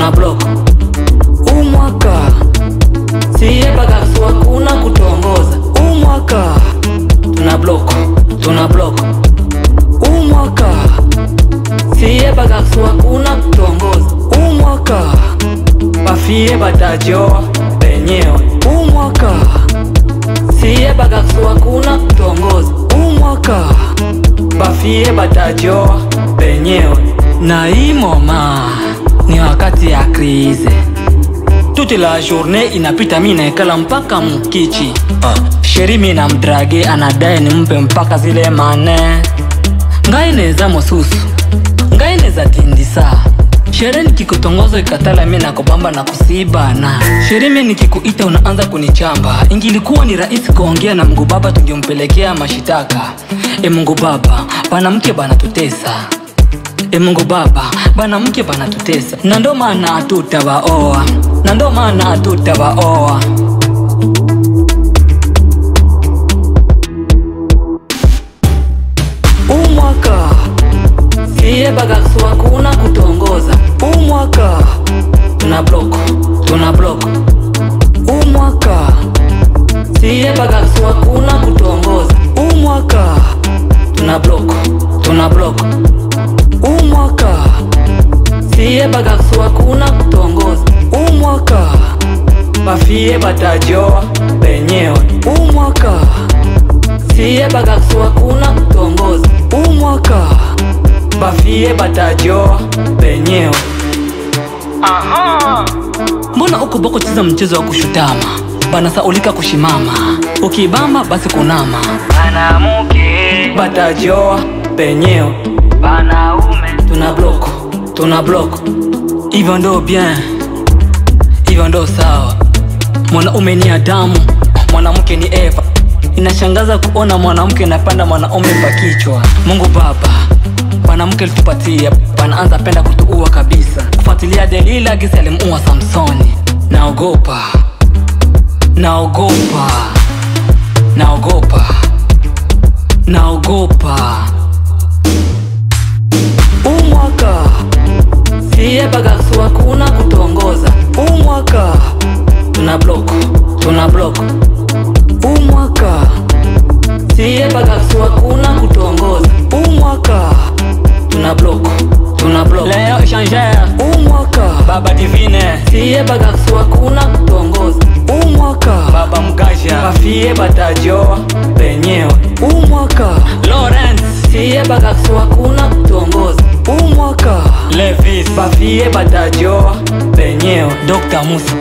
tunablock. Umwaka siye bagasu hakuna kutongoza. Umwaka tunablock. Umwaka siye bagasu hakuna kutongoza. Umwaka bafie batajoa benyewe. Umwaka siye bagasu hakuna kutongoza. Umwaka bafie batajoa benyewe. Na hii moma ni wakati ya krize. Toute la journée inapita mimi naekala mpaka mkichi. Sheri mimi na mdrage anadai nimpe mpaka zile mane. Ngai neza mosusu, ngai neza tindisa. Sheri nikikutongozo ikatala mimi nakubamba na kusibana. Sheri mimi nikikuita unaanza kunichamba. Ingilikuwa ni rahisi kuongea na Mungu Baba tungempelekea mashitaka. Mungu Baba, banamke banatutesa. Mungu Baba, banamke banatutesa. Na ndo maana hatutawaoa. Umwaka siye bagasu hakuna kutongoza. Umwaka tunablock. Umwaka siye bagasu hakuna kutongoza. Umwaka tunablock. Umwaka siye bagasu hakuna kutongoza. Umwaka bafie batajoa benyewe. Umwaka siye bagasu hakuna kutongoza. Umwaka bafie batajoa benyewe. Mbona uko boko cheza mchezo wa kushutama? Bana saulika kushimama. Ukibamba basi kunama. Banamuke batajoa benyewe. Banaume tunablock. Hivyo ndo bien, hivyo ndo sawa. Mwanaume ni Adamu, mwanamke ni Eva. Inashangaza kuona mwanamke napanda mwanaume pakichwa. Mungu Baba, mwanamke alitupatia, banaanza penda kutuua kabisa. Kufuatilia Delila gisi alimuua Samsoni. Naogopa. Umwaka siye bagasu hakuna kutongoza. Umwaka tunablock. Umwaka siye bagasu hakuna kutongoza. Umwaka tunablock. Leo échangeur. Umwaka Baba Divine siye bagasu hakuna kutongoza. Umwaka Baba Mgaja bafie batajoa benyewe. Umwaka Lawrence siye bagasu hakuna kutongoza. Umwaka Levis bafie batajoa benyewe. Dr. Musa